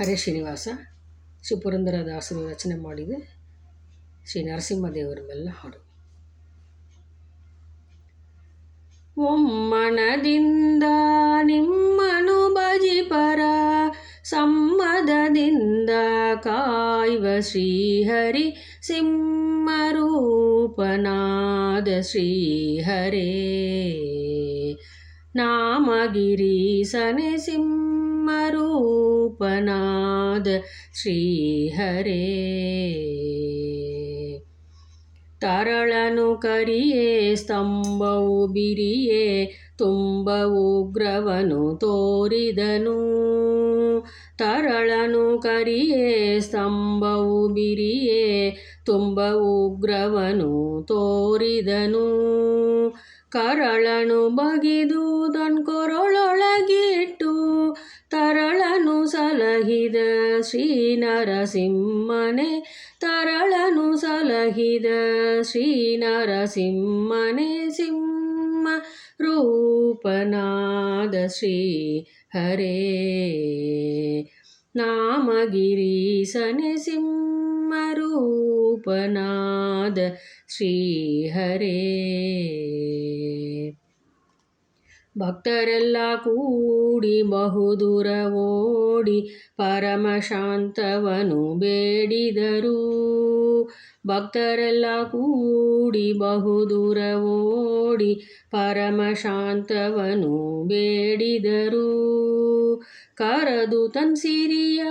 ಹರೇ ಶ್ರೀನಿವಾಸ ಶ್ರೀ ಪುರಂದರದಾಸರು ರಚನೆ ಮಾಡಿದ ಶ್ರೀ ನರಸಿಂಹದೇವರ ಮೇಲಿನ ಹಾಡು. ಒಮ್ಮನದಿಂದ ನಿಮ್ಮನು ಭಜಿಪರ ಸಮ್ಮದದಿಂದ ಕಾಯುವ ಶ್ರೀಹರಿ ಸಿಂಹರೂಪನಾದ ಶ್ರೀಹರೇ ನಾಮಗಿರೀಸನೆ ಸಿಂಹರೂಪನಾದ ಶ್ರೀಹರೇ ತರಳನು ಕರಿಯೇ ಸ್ತಂಭವು ಬಿರಿಯೇ ತುಂಬ ಉಗ್ರವನು ತೋರಿದನು. ತರಳನು ಕರಿಯೇ ಸ್ತಂಭವು ಬಿರಿಯೇ ತುಂಬ ಉಗ್ರವನು ತೋರಿದನು. ಕರಳನು ಬಗಿದು ತನ್ಕೊರಳೊಳಗಿಟ್ಟು ತರಳನು ಸಲಹಿದ ಶ್ರೀ ನರಸಿಂಹನೇ. ತರಳನು ಸಲಹಿದ ಶ್ರೀ ನರಸಿಂಹನೇ ಸಿಂಹ ರೂಪನಾದ ಶ್ರೀ ಹರೇ ನಾಮಗಿರೀಸನೆ ಸಿಂಹ ರೂಪನಾದ ಶ್ರೀ ಹರೇ ಭಕ್ತರೆಲ್ಲ ಕೂಡಿ ಬಹುದೂರ ಓಡಿ ಪರಮಶಾಂತವನು ಬೇಡಿದರು. ಭಕ್ತರೆಲ್ಲ ಕೂಡಿ ಬಹುದೂರ ಓಡಿ ಪರಮಶಾಂತವನು ಬೇಡಿದರು. ಕರದು ತನ್ ಸಿರಿಯ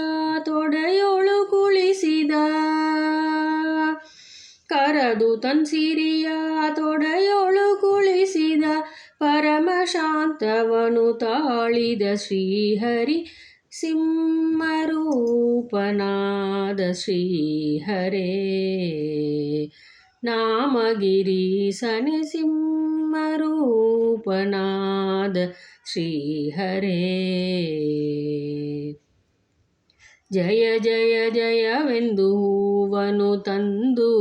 ತೊಡೆಯೊಳು ಕುಳಿಸಿದ. ಕರದು ತನ್ ಸಿರಿಯ ತೊಡೆಯೊಳು ಕುಳಿಸಿದ ಪರಮಶಾಂತವನು ತಾಳಿದ ಶ್ರೀಹರಿ ಸಿಂಹರೂಪನಾದ ಶ್ರೀಹರೇ ನಾಮಗಿರೀಸನೆ ಸಿಂಹರೂಪನಾದ ಶ್ರೀಹರೇ ಜಯ ಜಯ ಜಯವೆಂದು ಹೂವನು ತಂದು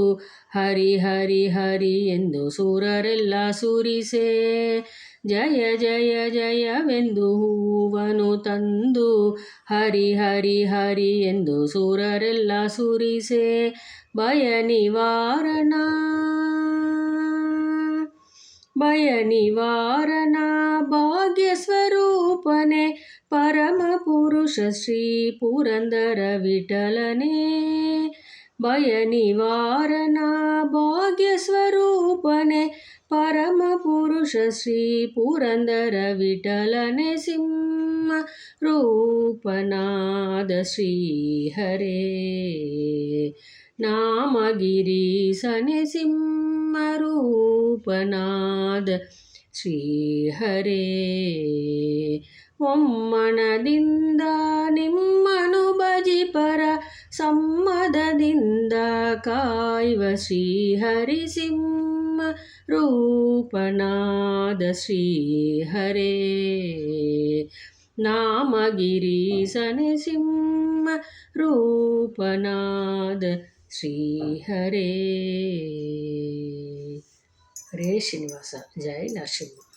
ಹರಿ ಹರಿ ಹರಿ ಎಂದು ಸುರರೆಲ್ಲ ಸುರಿಸೆ. ಜಯ ಜಯ ಜಯವೆಂದು ಹೂವನು ತಂದು ಹರಿ ಹರಿ ಹರಿ ಎಂದು ಸುರರೆಲ್ಲ ಸುರಿಸೆ. ಭಯ ನಿವಾರಣ ಭಯ ನಿವಾರಣ ಭಾಗ್ಯ ಸ್ವರೂಪನೆ ಪರಮ ಪುರುಷ ಶ್ರೀ ಪುರಂದರ ವಿಠಲನೇ. ಭಯ ನಿವಾರಣ ಭಾಗ್ಯ ಸ್ವರೂಪನೆ ಪರಮ ಪುರುಷ ಶ್ರೀ ಪುರಂದರ ವಿಠಲನೆ ಸಿಂಹ ರೂಪನಾದ ಶ್ರೀಹರೇ ನಾಮಗಿರೀಸನೆ ಸಿಂಹ ರೂಪನಾದ ಶ್ರೀಹರೇ ಒಮ್ಮನದಿಂದ ನಿಮ್ಮನು ಭಜಿಪರ ಸಮ್ಮದದಿಂದ ಕಾಯುವ ಶ್ರೀಹರಿ ಸಿಂಹ ರೂಪನಾದ ಶ್ರೀಹರೇ ನಾಮಗಿರೀಸನೆ ಸಿಂಹ ರೂಪನಾದ ಶ್ರೀಹರೇ. ಹರೇ ಶ್ರೀನಿವಾಸ. ಜೈ ನರಸಿಂಹ.